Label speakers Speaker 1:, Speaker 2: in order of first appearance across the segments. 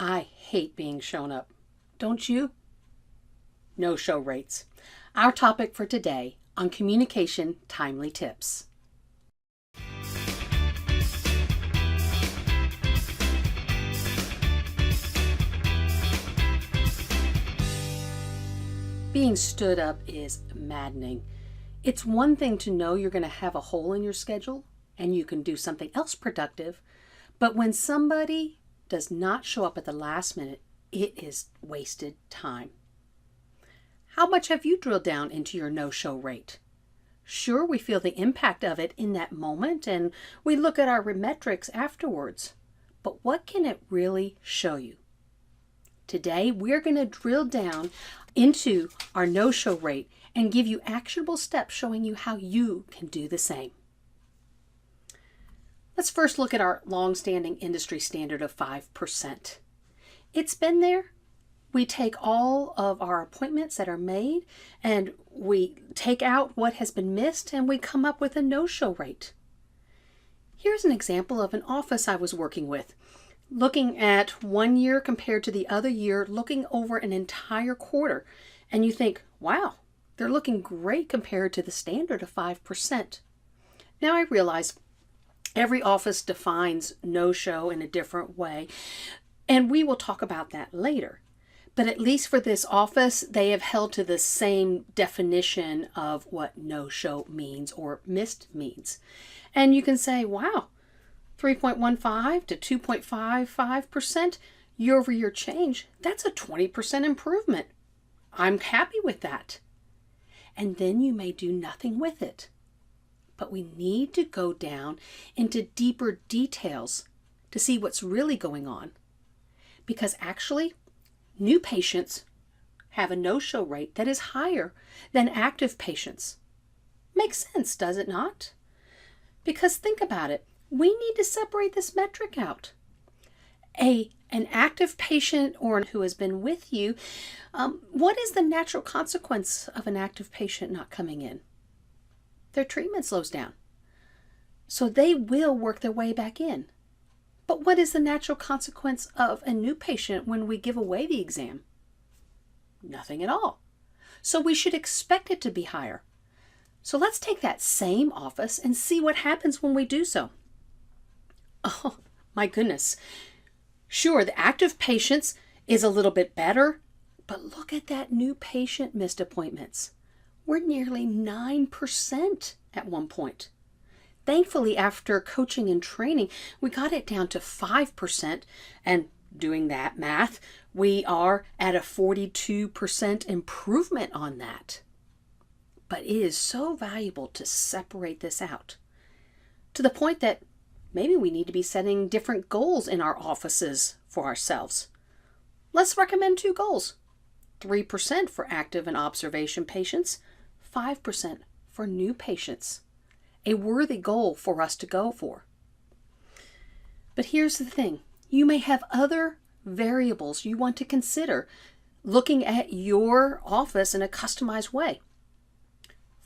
Speaker 1: I hate being shown up. Don't you? No-show rates. Our topic for today on communication timely tips. Being stood up is maddening. It's one thing to know you're going to have a hole in your schedule and you can do something else productive, but when somebody does not show up at the last minute, it is wasted time. How much have you drilled down into your no-show rate? Sure, we feel the impact of it in that moment and we look at our metrics afterwards, but what can it really show you? Today, we're going to drill down into our no-show rate and give you actionable steps showing you how you can do the same. Let's first look at our long-standing industry standard of 5%. It's been there. We take all of our appointments that are made and we take out what has been missed and we come up with a no-show rate. Here's an example of an office I was working with. Looking at one year compared to the other year, looking over an entire quarter, and you think, wow, they're looking great compared to the standard of 5%. Now I realize every office defines no-show in a different way, and we will talk about that later. But at least for this office, they have held to the same definition of what no-show means or missed means. And you can say, wow, 3.15 to 2.55% year-over-year change, that's a 20% improvement. I'm happy with that. And then you may do nothing with it. But we need to go down into deeper details to see what's really going on. Because actually, new patients have a no-show rate that is higher than active patients. Makes sense, does it not? Because think about it. We need to separate this metric out. An active patient or who has been with you, what is the natural consequence of an active patient not coming in? Their treatment slows down. So they will work their way back in. But what is the natural consequence of a new patient when we give away the exam? Nothing at all. So we should expect it to be higher. So let's take that same office and see what happens when we do so. Oh, my goodness. Sure, the active patients is a little bit better, but look at that new patient missed appointments. We're nearly 9% at one point. Thankfully, after coaching and training, we got it down to 5%, and doing that math, we are at a 42% improvement on that. But it is so valuable to separate this out, to the point that maybe we need to be setting different goals in our offices for ourselves. Let's recommend 2 goals. 3% for active and observation patients, 5% for new patients. A worthy goal for us to go for. But here's the thing. You may have other variables you want to consider looking at your office in a customized way.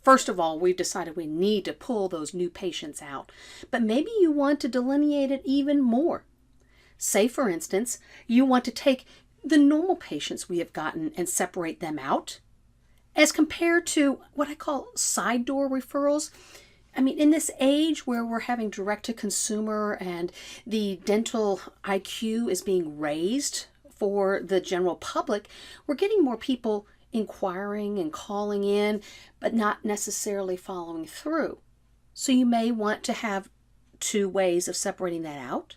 Speaker 1: First of all, we've decided we need to pull those new patients out, but maybe you want to delineate it even more. Say, for instance, you want to take the normal patients we have gotten and separate them out as compared to what I call side door referrals. I mean, in this age where we're having direct-to-consumer and the dental IQ is being raised for the general public, we're getting more people inquiring and calling in, but not necessarily following through. So you may want to have 2 ways of separating that out.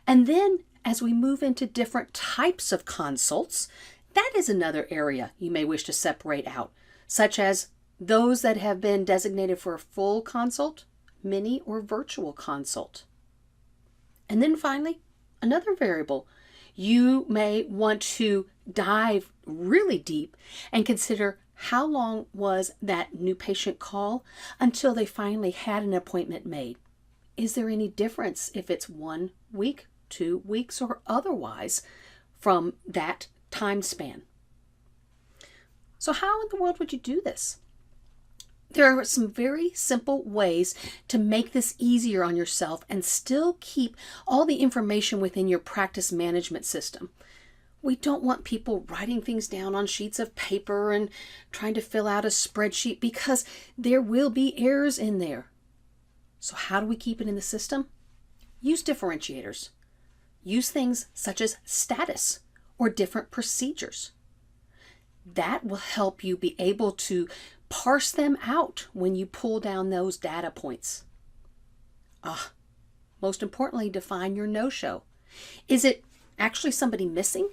Speaker 1: And then as we move into different types of consults, that is another area you may wish to separate out, such as those that have been designated for a full consult, mini or virtual consult. And then finally, another variable. You may want to dive really deep and consider how long was that new patient call until they finally had an appointment made. Is there any difference if it's 1 week, 2 weeks, or otherwise from that time span? So how in the world would you do this? There are some very simple ways to make this easier on yourself and still keep all the information within your practice management system. We don't want people writing things down on sheets of paper and trying to fill out a spreadsheet because there will be errors in there. So how do we keep it in the system? Use differentiators. Use things such as status or different procedures. That will help you be able to parse them out when you pull down those data points. Most importantly, define your no-show. Is it actually somebody missing?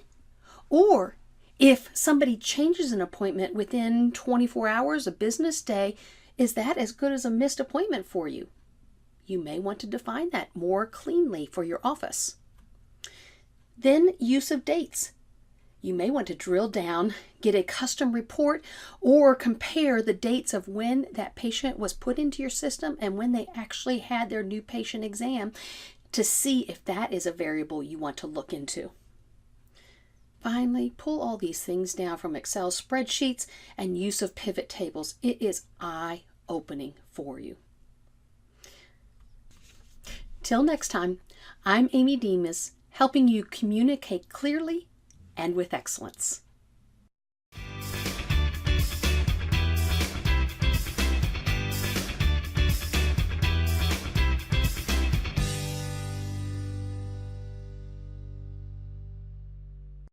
Speaker 1: Or if somebody changes an appointment within 24 hours, a business day, is that as good as a missed appointment for you? You may want to define that more cleanly for your office. Then use of dates. You may want to drill down, get a custom report, or compare the dates of when that patient was put into your system and when they actually had their new patient exam to see if that is a variable you want to look into. Finally, pull all these things down from Excel spreadsheets and use of pivot tables. It is eye-opening for you. Till next time, I'm Amy Demas, helping you communicate clearly and with excellence.